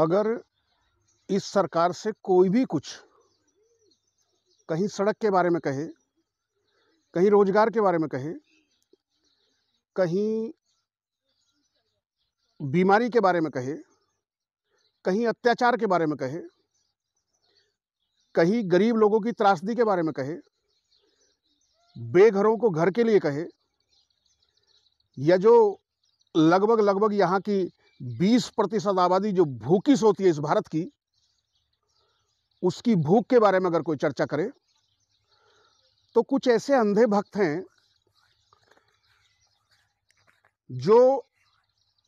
अगर इस सरकार से कोई भी कुछ कहीं सड़क के बारे में कहे, कहीं रोजगार के बारे में कहे, कहीं बीमारी के बारे में कहे, कहीं अत्याचार के बारे में कहे, कहीं गरीब लोगों की त्रासदी के बारे में कहे, बेघरों को घर के लिए कहे, या जो लगभग यहाँ की 20% आबादी जो भूखी सोती है इस भारत की, उसकी भूख के बारे में अगर कोई चर्चा करे, तो कुछ ऐसे अंधे भक्त हैं जो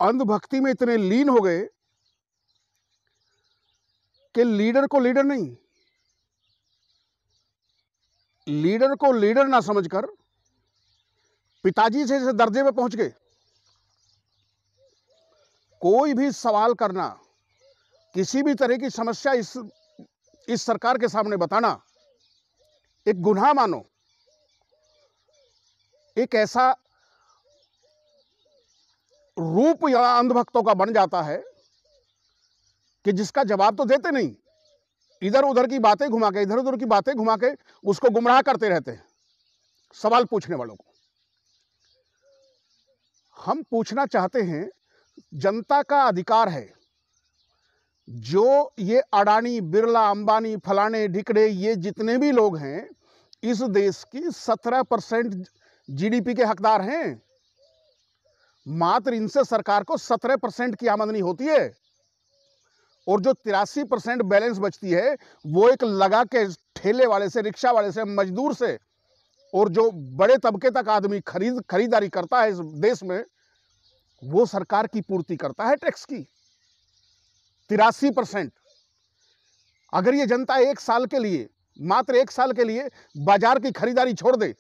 अंधभक्ति में इतने लीन हो गए कि लीडर को लीडर ना समझकर पिताजी से इस दर्जे में पहुंच गए। कोई भी सवाल करना, किसी भी तरह की समस्या इस सरकार के सामने बताना एक गुनाह मानो। एक ऐसा रूप या अंधभक्तों का बन जाता है कि जिसका जवाब तो देते नहीं, इधर उधर की बातें घुमा के उसको गुमराह करते रहते हैं सवाल पूछने वालों को। हम पूछना चाहते हैं, जनता का अधिकार है, जो ये अडानी, बिरला, अंबानी, फलाने ढिकड़े, ये जितने भी लोग हैं, इस देश की 17% जीडीपी के हकदार हैं। मात्र इनसे सरकार को 17% की आमदनी होती है, और जो 83% बैलेंस बचती है वो एक लगा के ठेले वाले से, रिक्शा वाले से, मजदूर से, और जो बड़े तबके तक आदमी खरीदारी करता है इस देश में, वो सरकार की पूर्ति करता है टैक्स की 83%। अगर ये जनता एक साल के लिए, मात्र एक साल के लिए बाजार की खरीदारी छोड़ दे,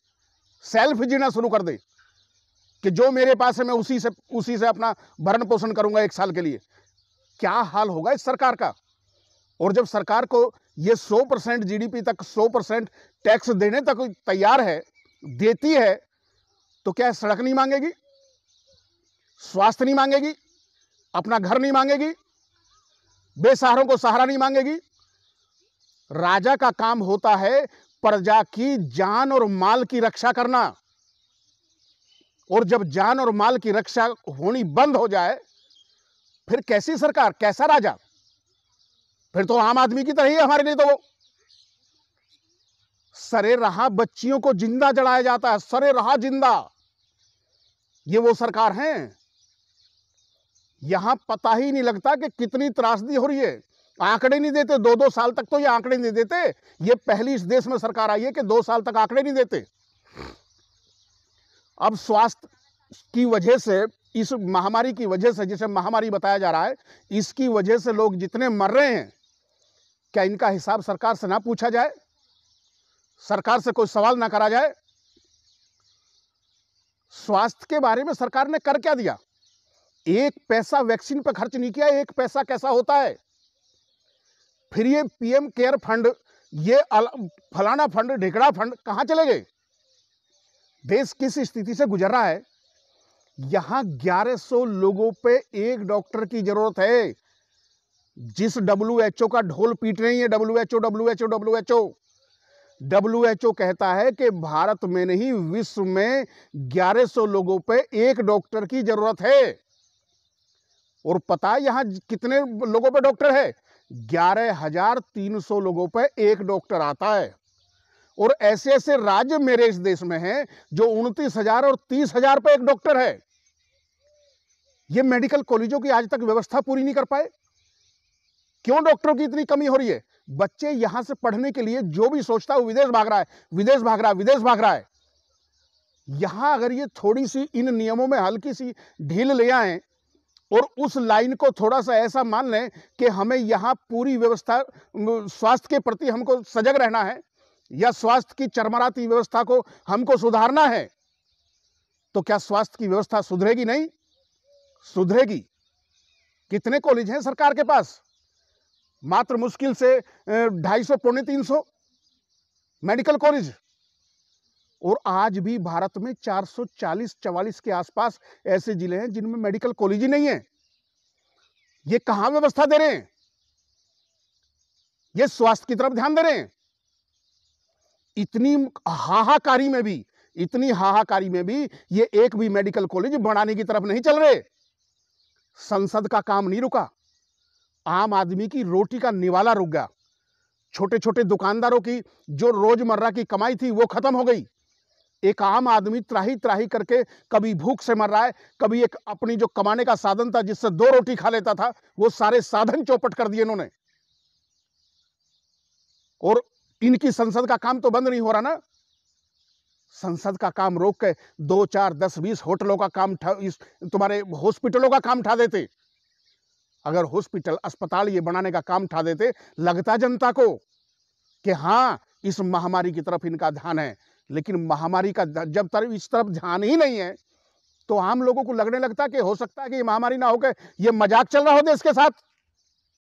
सेल्फ जीना शुरू कर दे कि जो मेरे पास है मैं उसी से अपना भरण पोषण करूंगा एक साल के लिए, क्या हाल होगा इस सरकार का। और जब सरकार को ये 100% जीडीपी तक 100% टैक्स देने तक तैयार है, देती है, तो क्या सड़क नहीं मांगेगी, स्वास्थ्य नहीं मांगेगी, अपना घर नहीं मांगेगी, बेसहारों को सहारा नहीं मांगेगी। राजा का काम होता है प्रजा की जान और माल की रक्षा करना, और जब जान और माल की रक्षा होनी बंद हो जाए, फिर कैसी सरकार, कैसा राजा, फिर तो आम आदमी की तरह ही हमारे लिए। तो वो सरे रहा बच्चियों को जिंदा जलाया जाता है, सरे रहा जिंदा, ये वो सरकार है। यहां पता ही नहीं लगता कि कितनी त्रासदी हो रही है। आंकड़े नहीं देते, 2-2 साल तक तो ये आंकड़े नहीं देते। ये पहली इस देश में सरकार आई है कि 2 साल तक आंकड़े नहीं देते। अब स्वास्थ्य की वजह से, इस महामारी की वजह से, जिसे महामारी बताया जा रहा है, इसकी वजह से लोग जितने मर रहे हैं, क्या इनका हिसाब सरकार से ना पूछा जाए, सरकार से कोई सवाल ना करा जाए। स्वास्थ्य के बारे में सरकार ने कर क्या दिया? 1 पैसा वैक्सीन पर खर्च नहीं किया। 1 पैसा कैसा होता है? फिर ये पीएम केयर फंड, ये फलाना फंड, ढिकड़ा फंड कहां चले गए? देश किस स्थिति से गुजर रहा है? यहां 1100 लोगों पे एक डॉक्टर की जरूरत है। जिस WHO का ढोल पीट रही है, WHO कहता है कि भारत में नहीं, विश्व में 1100 लोगों पे एक डॉक्टर की जरूरत है। और पता है यहां कितने लोगों पे डॉक्टर है? 11,300 लोगों पे एक डॉक्टर आता है। और ऐसे ऐसे राज्य मेरे इस देश में हैं जो 29,000 और 30,000 पे एक डॉक्टर है। ये मेडिकल कॉलेजों की आज तक व्यवस्था पूरी नहीं कर पाए। क्यों डॉक्टरों की इतनी कमी हो रही है? बच्चे यहां से पढ़ने के लिए जो भी सोचता है वो विदेश भाग रहा है। यहां अगर ये थोड़ी सी इन नियमों में हल्की सी ढील ले आए और उस लाइन को थोड़ा सा ऐसा मान लें कि हमें यहां पूरी व्यवस्था, स्वास्थ्य के प्रति हमको सजग रहना है, या स्वास्थ्य की चरमराती व्यवस्था को हमको सुधारना है, तो क्या स्वास्थ्य की व्यवस्था सुधरेगी? नहीं सुधरेगी। कितने कॉलेज हैं सरकार के पास? मात्र मुश्किल से 250-300 मेडिकल कॉलेज। और आज भी भारत में 440-44 के आसपास ऐसे जिले हैं जिनमें मेडिकल कॉलेज ही नहीं है। ये कहां व्यवस्था दे रहे हैं? ये स्वास्थ्य की तरफ ध्यान दे रहे हैं। इतनी हाहाकारी में भी, इतनी हाहाकारी में भी ये एक भी मेडिकल कॉलेज बढ़ाने की तरफ नहीं चल रहे। संसद का काम नहीं रुका, आम आदमी की रोटी का निवाला रुक गया। छोटे छोटे दुकानदारों की जो रोजमर्रा की कमाई थी वो खत्म हो गई। एक आम आदमी त्राही त्राही करके कभी भूख से मर रहा है, कभी एक अपनी जो कमाने का साधन था जिससे 2 रोटी खा लेता था, वो सारे साधन चौपट कर दिए इन्होंने। और इनकी संसद का काम तो बंद नहीं हो रहा ना। संसद का काम रोक के 2, 4, 10, 20 होटलों का काम तुम्हारे हॉस्पिटलों का काम उठा देते। अगर हॉस्पिटल, अस्पताल ये बनाने का काम उठा देते, लगता जनता को कि हाँ, इस महामारी की तरफ इनका ध्यान है। लेकिन महामारी का जब तक इस तरफ ध्यान ही नहीं है, तो आम लोगों को लगने लगता कि हो सकता है कि ये महामारी ना होकर ये मजाक चल रहा हो देश के साथ।